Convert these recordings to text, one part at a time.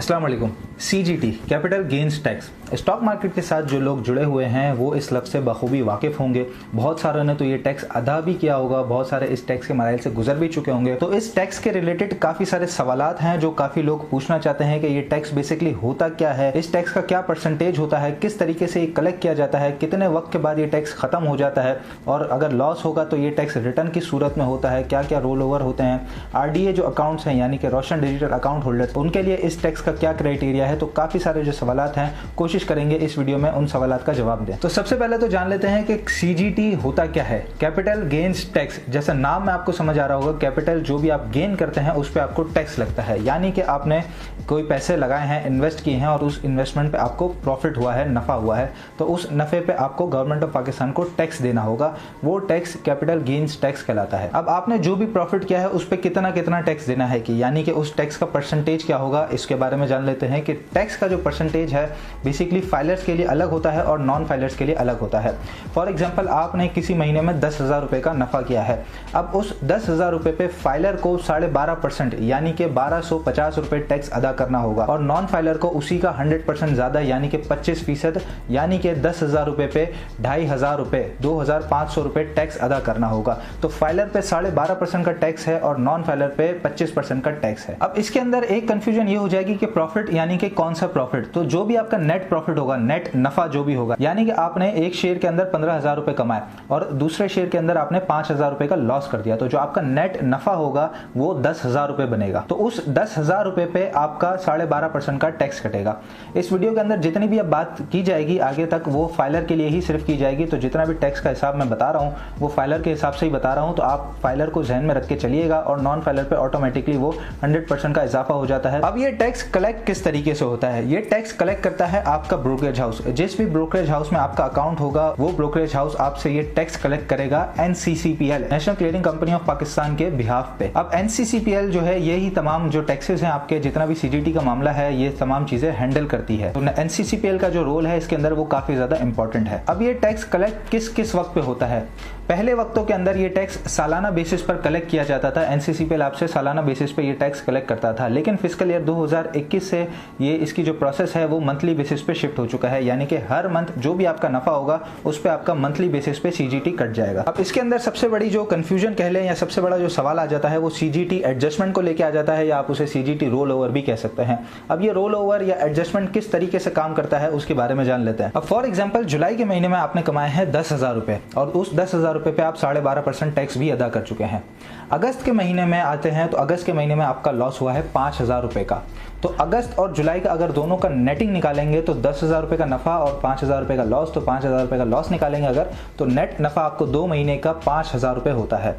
अस्सलाम वालेकुम। CGT capital gains tax, stock market के साथ जो लोग जुड़े हुए हैं वो इस लफ्ज़ से बखूबी वाकिफ़ होंगे। बहुत सारों ने तो ये टैक्स अदा भी किया होगा, बहुत सारे इस टैक्स के मराइल से गुजर भी चुके होंगे। तो इस टैक्स के रिलेटेड काफ़ी सारे सवालात हैं जो काफ़ी लोग पूछना चाहते हैं कि ये टैक्स बेसिकली होता क्या है, इस टैक्स का क्या परसेंटेज होता है, किस तरीके से ये कलेक्ट किया जाता है, कितने वक्त के बाद ये टैक्स ख़त्म हो जाता है, और अगर लॉस होगा तो ये टैक्स रिटर्न की सूरत में होता है, क्या क्या रोल ओवर होते हैं, RDA जो अकाउंट्स हैं यानी कि रोशन डिजिटल अकाउंट होल्डर्स, उनके लिए इस टैक्स का क्या क्राइटेरिया है। तो काफ़ी सारे जो सवालात हैं कोशिश करेंगे इस वीडियो में उन सवालात का जवाब दें। तो सबसे पहले तो जान लेते हैं कि CGT होता क्या है। कैपिटल गेन्स टैक्स, जैसा नाम में आपको समझ आ रहा होगा, कैपिटल जो भी आप गेन करते हैं उस पर आपको टैक्स लगता है। यानी कि आपने कोई पैसे लगाए हैं, इन्वेस्ट किए हैं और उस इन्वेस्टमेंट पे आपको प्रॉफिट हुआ है, नफ़ा हुआ है, तो उस नफ़े पे आपको गवर्नमेंट ऑफ पाकिस्तान को टैक्स देना होगा। वो टैक्स कैपिटल गेन्स टैक्स कहलाता है। अब आपने जो भी प्रॉफिट किया है उस पर कितना कितना टैक्स देना है कि यानी कि उस टैक्स का परसेंटेज क्या होगा, इसके बारे में जान लेते हैं कि टैक्स का जो परसेंटेज है बेसिकली फाइलर्स के लिए अलग होता है और नॉन फाइलर्स के लिए अलग होता है। फॉर एग्जांपल आपने किसी महीने में 10,000 रुपए का नफा किया है। अब उस 10,000 रुपए पे फाइलर को 12.5% यानी कि 1250 रुपए टैक्स अदा करना होगा और नॉन फाइलर को उसी का 100% ज्यादा यानी कि 25% यानी कि 10,000 रुपए पे 2,500 रुपए 2,500 रुपए टैक्स अदा करना होगा। तो फाइलर पे 12.5% का टैक्स है और नॉन फाइलर पे 25% का टैक्स है। अब इसके अंदर एक कंफ्यूजन ये हो जाएगी कि प्रॉफिट यानी कि कौन सा प्रॉफिट। तो जो भी आपका नेट प्रॉफिट होगा, नेट नफा जो भी होगा, यानी कि आपने एक शेयर के अंदर 15,000 रुपए कमाए और दूसरे शेयर के अंदर आपने 5,000 रुपए का लॉस कर दिया, तो जो आपका नेट नफा होगा वो 10,000 रुपए बनेगा। तो उस 10,000 रुपए पे आपका 12.5% का टैक्स कटेगा। इस वीडियो के अंदर जितनी भी अब बात की जाएगी आगे तक वो फाइलर के लिए ही सिर्फ की जाएगी। तो जितना भी टैक्स का हिसाब मैं बता रहा हूँ वो फाइलर के हिसाब से ही बता रहा हूँ, तो आप फाइलर को ध्यान में रख के चलिएगा और नॉन फाइलर पे ऑटोमेटिकली वो 100% का इजाफा हो जाता है। अब ये टैक्स कलेक्ट किस तरीके से होता है? ये टैक्स कलेक्ट करता है आपका ब्रोकरेज हाउस। जिस भी ब्रोकरेज हाउस में आपका अकाउंट होगा वो ब्रोकरेज हाउस आपसे ये टैक्स कलेक्ट करेगा NCCPL, national clearing company of Pakistan के बिहाफ पे। अब NCCPL जो है यही तमाम जो टैक्सेस हैं आपके, जितना भी CGT का मामला है, ये तमाम चीजें हैंडल करती है। तो NCCPL का जो रोल है इसके अंदर वो काफी ज्यादा इंपॉर्टेंट है। अब ये टैक्स कलेक्ट किस किस वक्त पे होता है? पहले वक्तों के अंदर ये टैक्स सालाना बेसिस पर कलेक्ट किया जाता था। NCCPL आपसे सालाना बेसिस पे ये टैक्स कलेक्ट करता था, लेकिन फिस्कल ईयर 2021 से ये इसकी जो प्रोसेस है वो मंथली बेसिस पे शिफ्ट हो चुका है। यानी कि हर मंथ जो भी आपका नफा होगा उस पे आपका मंथली बेसिस पे CGT कट जाएगा। अब इसके अंदर सबसे बड़ी जो कंफ्यूजन कह लें या सबसे बड़ा जो सवाल आ जाता है वो CGT एडजस्टमेंट को लेके आ जाता है, या आप उसे CGT रोल ओवर भी कह सकते हैं। अब ये रोल ओवर या एडजस्टमेंट किस तरीके से काम करता है उसके बारे में जान लेते हैं। अब फॉर एग्जाम्पल जुलाई के महीने में आपने कमाए हैं 10,000 रुपए और उस 10,000 रुपए पे आप 12.5% टैक्स भी अदा कर चुके हैं। अगस्त के महीने में आते हैं तो अगस्त के महीने में आपका लॉस हुआ है 5,000 रुपए का। तो अगस्त और जुलाई का अगर दोनों का नेटिंग निकालेंगे तो 10,000 रुपए का नफा और 5,000 रुपए का लॉस, तो 5,000 रुपए का लॉस निकालेंगे अगर, तो नेट नफा आपको 2 महीने का 5,000 रुपए होता है।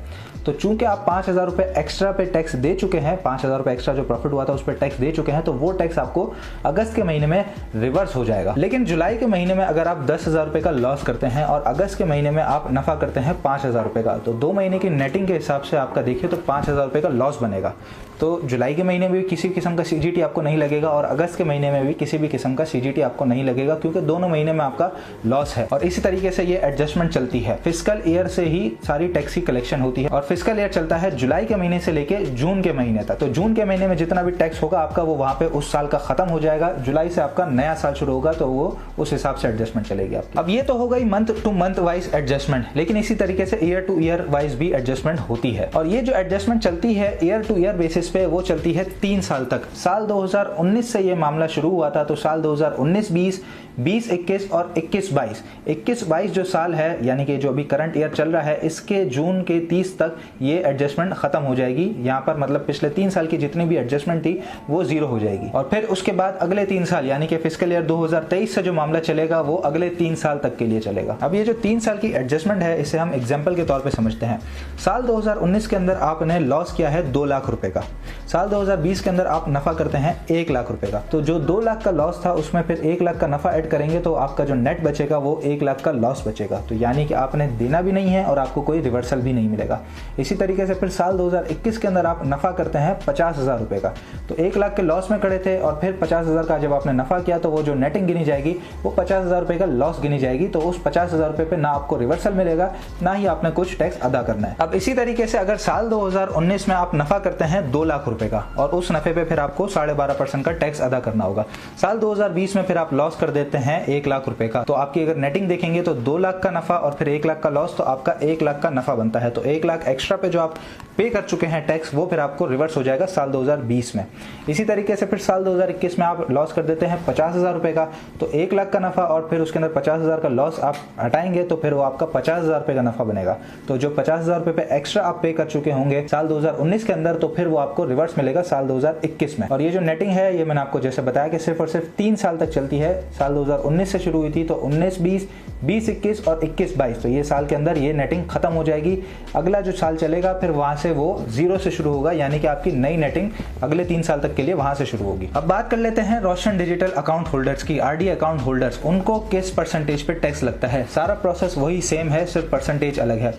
तो चूंकि आप 5,000 रुपए एक्स्ट्रा पे टैक्स दे चुके हैं, 5,000 रुपए एक्स्ट्रा जो प्रॉफिट हुआ था उस पर टैक्स दे चुके हैं, तो वो टैक्स आपको अगस्त के महीने में रिवर्स हो जाएगा। लेकिन जुलाई के महीने में अगर आप 10,000 रुपए का लॉस करते हैं और अगस्त के महीने में आप नफा करते हैं 5,000 रुपए का, तो 2 महीने की नेटिंग के हिसाब से आपका देखिए तो 5,000 रुपए का लॉस बनेगा। तो जुलाई के महीने में भी किसी किस्म का CGT आपको नहीं लगेगा और अगस्त के महीने में भी किसी भी किस्म का CGT आपको नहीं लगेगा, क्योंकि दोनों महीने में आपका लॉस है। और इसी तरीके से ये एडजस्टमेंट चलती है। फिस्कल ईयर से ही सारी टैक्स की कलेक्शन होती है और फिस्कल ईयर चलता है जुलाई के महीने से लेके जून के महीने तक। तो जून के महीने में जितना भी टैक्स होगा आपका वो वहां पे उस साल का खत्म हो जाएगा। जुलाई से आपका नया साल शुरू होगा तो वो उस हिसाब से एडजस्टमेंट चलेगी आपकी। अब ये तो हो गई month two month wise adjustment, लेकिन इसी तरीके से ईयर टू ईयर वाइज भी एडजस्टमेंट होती है। और ये जो एडजस्टमेंट चलती है ईयर टू ईयर बेसिस पे वो चलती है 3 साल तक। साल 2019 से ये मामला शुरू हुआ था, तो साल 2019-20, 20-21 और 21-22, 21-22 जो साल है यानी कि जो अभी करंट ईयर चल रहा है, इसके जून के 30 तक ये एडजस्टमेंट खत्म हो जाएगी। यहाँ पर मतलब पिछले 3 साल की जितनी भी एडजस्टमेंट थी वो जीरो हो जाएगी। और फिर उसके बाद अगले 3 साल यानी कि फिस्कल ईयर 2023 से जो मामला चलेगा वो अगले 3 साल तक के लिए चलेगा। अब ये जो 3 साल की एडजस्टमेंट है इसे हम एग्जाम्पल के तौर पर समझते हैं। साल 2019 के अंदर आपने लॉस किया है 2 लाख रुपए का। साल 2020 के अंदर आप नफा करते हैं 1 लाख रुपए का। तो जो 2 लाख का लॉस था उसमें फिर 1 लाख का नफा ऐड करेंगे तो आपका जो नेट बचेगा वो 1 लाख का लॉस बचेगा। तो यानी कि आपने देना भी नहीं है और आपको कोई रिवर्सल भी नहीं मिलेगा। इसी तरीके से फिर साल 2021 के अंदर आप नफा करते हैं 50,000 रुपए का। तो 1 लाख के लॉस में खड़े थे और फिर 50,000 का जब आपने नफा किया तो वो जो नेटिंग गिनी जाएगी वो 50,000 रुपए का लॉस गिनी जाएगी। तो उस 50,000 रुपए पे ना आपको रिवर्सल मिलेगा ना ही आपने कुछ टैक्स अदा करना है। अब इसी तरीके से अगर साल 2019 में आप नफा करते हैं 2 लाख रुपए का, और उस नफे पे फिर आपको 12.5% का टैक्स अदा करना होगा। साल 2020 में फिर आप लॉस कर देते हैं 1 लाख रुपए का, तो आपकी अगर नेटिंग देखेंगे तो 2 लाख का नफा और फिर 1 लाख का लॉस, तो आपका 1 लाख का नफा बनता है। तो 1 लाख एक्स्ट्रा पे जो आप पे कर चुके हैं टैक्स, वो फिर आपको रिवर्स हो जाएगा साल 2020 में। इसी तरीके से फिर साल 2021 में आप लॉस कर देते हैं 50,000 रुपए का, तो 1 लाख का नफा और फिर उसके अंदर 50,000 का लॉस आप हटाएंगे तो फिर वो आपका 50,000 रुपए का नफा बनेगा। तो जो 50,000 रुपए पे एक्स्ट्रा आप पे कर चुके होंगे साल 2019 के अंदर, तो फिर वो आपको रिवर्स मिलेगा साल 2021 में। और ये जो नेटिंग है, ये मैंने आपको जैसे बताया कि सिर्फ और सिर्फ 3 साल तक चलती है। साल 2019 से शुरू हुई थी, तो 19-20, 20-21 और 21-22, तो ये साल के अंदर ये नेटिंग खत्म हो जाएगी। अगला जो साल चलेगा फिर वहां से वो 0 से शुरू होगा, यानी कि आपकी नई नेटिंग अगले 3 साल तक के लिए वहां से शुरू होगी। अब बात कर लेते हैं रोशन डिजिटल अकाउंट होल्डर्स की, आरडी अकाउंट होल्डर्स, उनको किस परसेंटेज पे टैक्स लगता है। सारा प्रोसेस वही सेम है, सिर्फ परसेंटेज अलग है।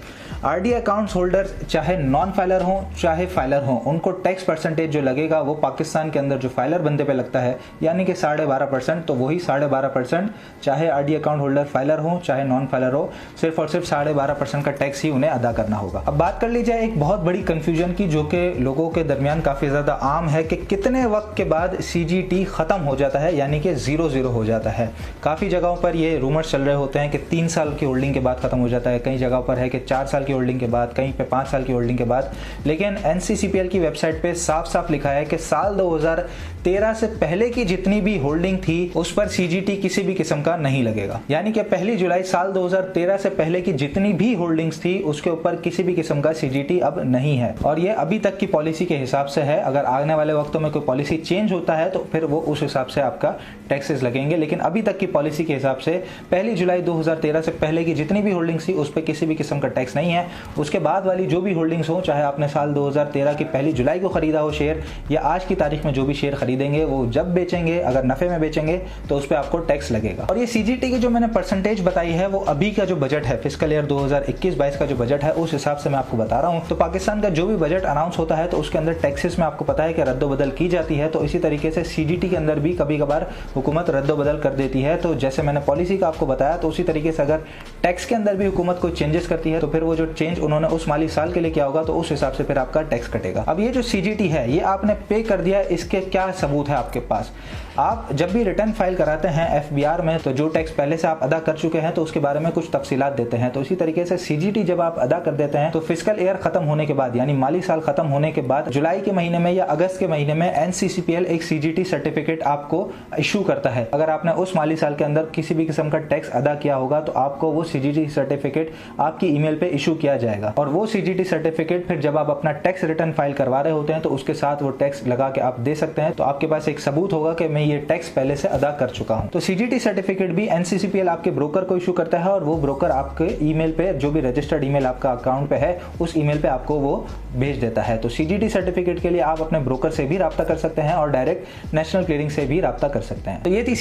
आरडी अकाउंट होल्डर्स चाहे नॉन फाइलर हो चाहे फाइलर हो, उनको टैक्स परसेंटेज जो लगेगा वो पाकिस्तान के अंदर जो फाइलर बंदे पे लगता है, यानी कि 12.5%। तो वही 12.5%, चाहे आरडी अकाउंट होल्डर फाइलर हो चाहे नॉन फाइलर हो, सिर्फ और सिर्फ 12.5% का टैक्स ही उन्हें अदा करना होगा। अब बात कर ली जाए एक बहुत बड़ी कंफ्यूजन की, जो कि लोगों के दरमियान काफी ज्यादा आम है, कि कितने वक्त के बाद सीजीटी खत्म हो जाता है, यानी कि 0-0 हो जाता है। काफी जगहों पर ये रूमर्स चल रहे होते हैं कि 3 साल की होल्डिंग के बाद खत्म हो जाता है, कई जगहों पर है कि 4 साल की होल्डिंग के बाद, कहीं पे 5 साल की होल्डिंग के बाद। लेकिन एनसीसीपीएल की वेबसाइट पे साफ साफ लिखा है कि साल 2013 से पहले की जितनी भी होल्डिंग थी उस पर सीजीटी किसी भी किस्म का नहीं लगेगा, यानी कि 1 जुलाई साल 2013 से पहले की जितनी भी होल्डिंग्स थी उसके ऊपर किसी भी किस्म का सीजीटी अब नहीं है। और ये अभी तक की पॉलिसी के हिसाब से है। अगर आने वाले वक्तों में कोई पॉलिसी चेंज होता है तो फिर वो उस हिसाब से आपका टैक्सेस लगेंगे, लेकिन अभी तक की पॉलिसी के हिसाब से 1 जुलाई 2013 से पहले की जितनी भी होल्डिंग्स थी उस पर किसी भी किस्म का टैक्स नहीं है। उसके बाद वाली जो भी होल्डिंग्स हो, चाहे आपने साल 2013 की 1 जुलाई को खरीदा हो शेयर, या आज की तारीख में जो भी शेयर खरीदेंगे, वो जब बेचेंगे अगर नफे में बेचेंगे तो उस पर आपको टैक्स लगेगा। और ये सीजीटी की जो मैंने परसेंटेज बताई है वो अभी का जो बजट है, फिस्कल ईयर 2021-22 का जो बजट है, उस हिसाब से मैं आपको बता रहा हूं। तो पाकिस्तान का जो भी बजट अनाउंस होता है तो उसके अंदर टैक्सेस में आपको पता है कि रद्दोबदल की जाती है। तो इसी तरीके से सीजीटी के अंदर भी कभी कभार हुकूमत रद्दोबदल कर देती है। तो जैसे मैंने पॉलिसी का आपको बताया, तो उसी तरीके से अगर टैक्स के अंदर भी हुकूमत कोई चेंजेस करती है तो फिर वो जो चेंज उन्होंने उस माली साल के लिए किया होगा तो उस हिसाब से फिर आपका टैक्स कटेगा। अब ये जो सीजीटी है ये आपने पे कर दिया, इसके क्या सबूत है आपके पास? आप जब भी रिटर्न फाइल कराते हैं एफबीआर में, तो जो टैक्स पहले से आप अदा कर चुके हैं तो उसके बारे में कुछ तफसीलात देते हैं। तो इसी तरीके से सीजीटी जब आप अदा कर देते हैं तो फिस्कल ईयर खत्म होने के बाद, यानी माली साल खत्म होने के बाद जुलाई के महीने में या अगस्त के महीने में एनसीसीपीएल एक सीजीटी सर्टिफिकेट आपको इशू करता है। अगर आपने उस माली साल के अंदर किसी भी किस्म का टैक्स अदा किया होगा तो आपको वो सीजीटी सर्टिफिकेट आपकी ईमेल पे इशू किया जाएगा। और वो सीजीटी सर्टिफिकेट फिर जब आप अपना टैक्स रिटर्न फाइल करवा रहे होते हैं तो उसके साथ वो टैक्स लगा के आप दे सकते हैं। तो आपके पास एक सबूत होगा कि मैं ये टैक्स पहले से अदा कर चुका हूं। तो सीजीटी सर्टिफिकेट भी एनसीसीपीएल आपके ब्रोकर को इशू करता है और वो ब्रोकर आपके ईमेल पे, जो भी रजिस्टर्ड ईमेल आपका अकाउंट पे है, उस ईमेल पे आपको वो भेज देता है। तो सीजीटी सर्टिफिकेट के लिए आप अपने ब्रोकर से भी राब्ता कर सकते हैं और डायरेक्ट नेशनल क्लियरिंग से भी राब्ता कर सकते हैं। तो ये थी